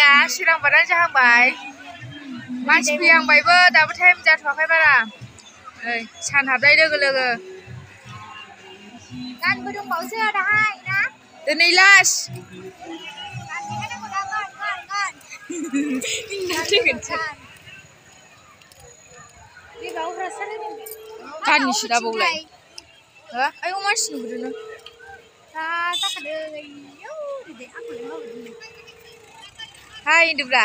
मोनाया सोरांबादां जाहांबाय मानसि फैहांबायबो दाबो टाइम जाथ'वाखै बारा नै सान हाबनाय लोगो लोगो गानबो दंबावोसो दाहाय ना दिनै लास्ट गाननिसो दाबावलाय हो आयौ मानसि नुदोंनो दा जाखादों हाय हिन्दुफ्रा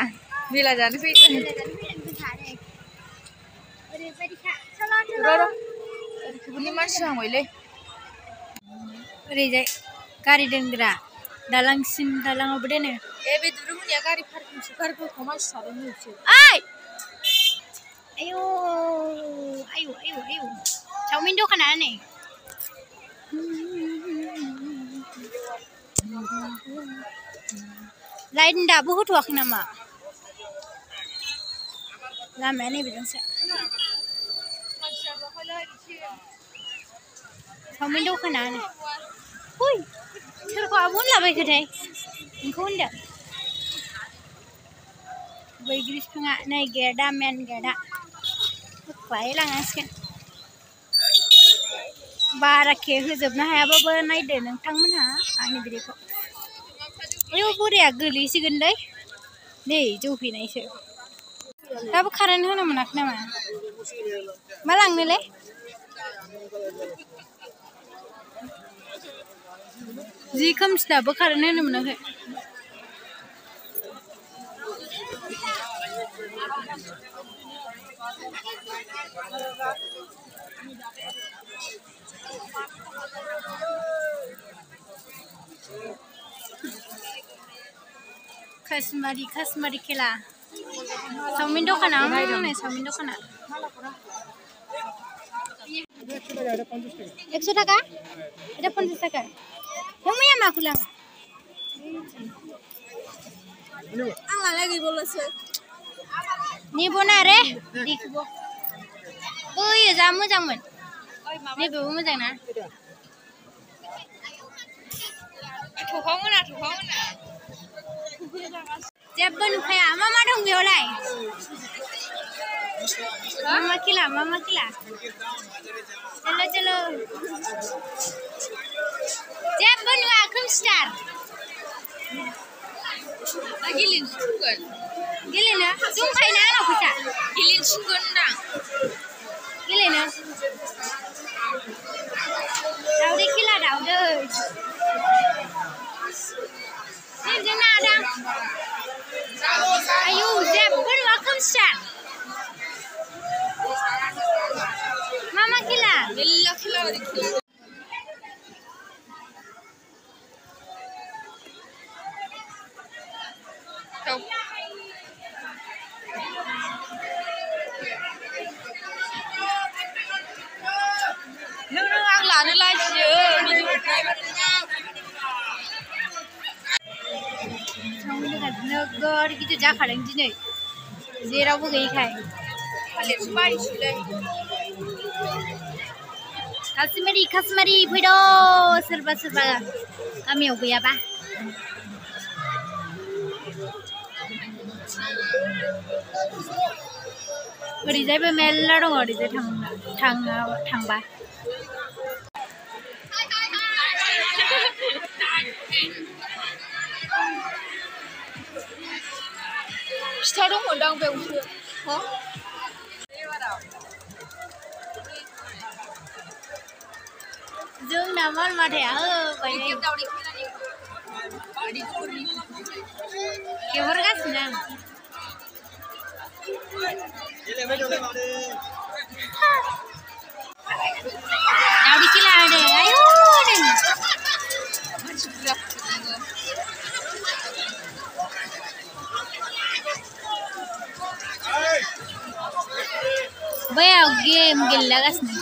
मेला जानो फैदों ओरैखौबोनि मानसि हांबायलै ओरैजाय गारि दोनग्रा दालांसिम दालाङावबो दोनो ए बे दुरुंनिया गारि पार्किंसो गारिफोरखौ मानसि थादों नोंसो ओइ आयौ आयौ आयौ आयौ चावमिन दखाना नै लाइन दाबो होथ'वाखै नामा लामाया नैबेजोंसो चावमिन दखाना नै हुइ सोरखौ आब' होनलाबायखोथाय नोंखौ होनदों बैग्रि बिफाङा नै गेटआ मेन गेटआ होख्लाय लांनांसिगोन बाराखे होजोबनो हायाबाबो नायदो नोंथांमोनहा आंनि भिडिअखौ आयौ बोराया गोलैसिगोनलै नै जौ फैनायसो दाबो कारेन्ट होनो मोनाखै नामा मा लांनोलै जि खोमसि दाबो कारेन्ट होनो मोनाखै काश्मीरी खेला चावमिन दखाना नै चावमिन दखाना 100 টাকা এটা 50 টাকা তুমি আমাকে লাঙা आंलाय गैबावलासो निबो ना रे दिखबो ओइ जा मोजांमोन नैबेबो मोजां ना थखावमोना जेबो नुखाया मा दं बेयावलाय मामा खिला चलो चलो जेबो नुवा खोमसिथार गेलेनो दंखायोना आंनाव फैसा गेलेनोसिनगोन होनदां गेलेनो दाउदै खेला दाउदै जोंना आदा आयौ जेबो नुवा खोमसिथार मा खेला मेल्ला खेला नों आं लानो लाजियो नोगोर गिदिर जाखादों दिनै जेरावबो गैयैखाय थालिरसो बायसैलाय काश्मीरी फैद' सोरबा गामियाव गैयाबा ओरैजायबो मेल्ला दङ ओरैजाय थांबा फिथा दंमोनदां बेयावसो जोंना माल माथाया खेहरगासिनो आं दावदै खेला होदों आयौ बैयाव गेम गेलेलागासिनो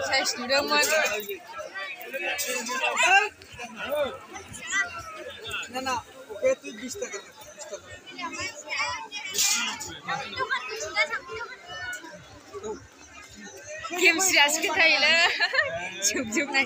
साइज नुदोंमोन ना ओके तुझ 20 টাকা गेमस्रियासो खोन्थायोलै जोबजोबनाय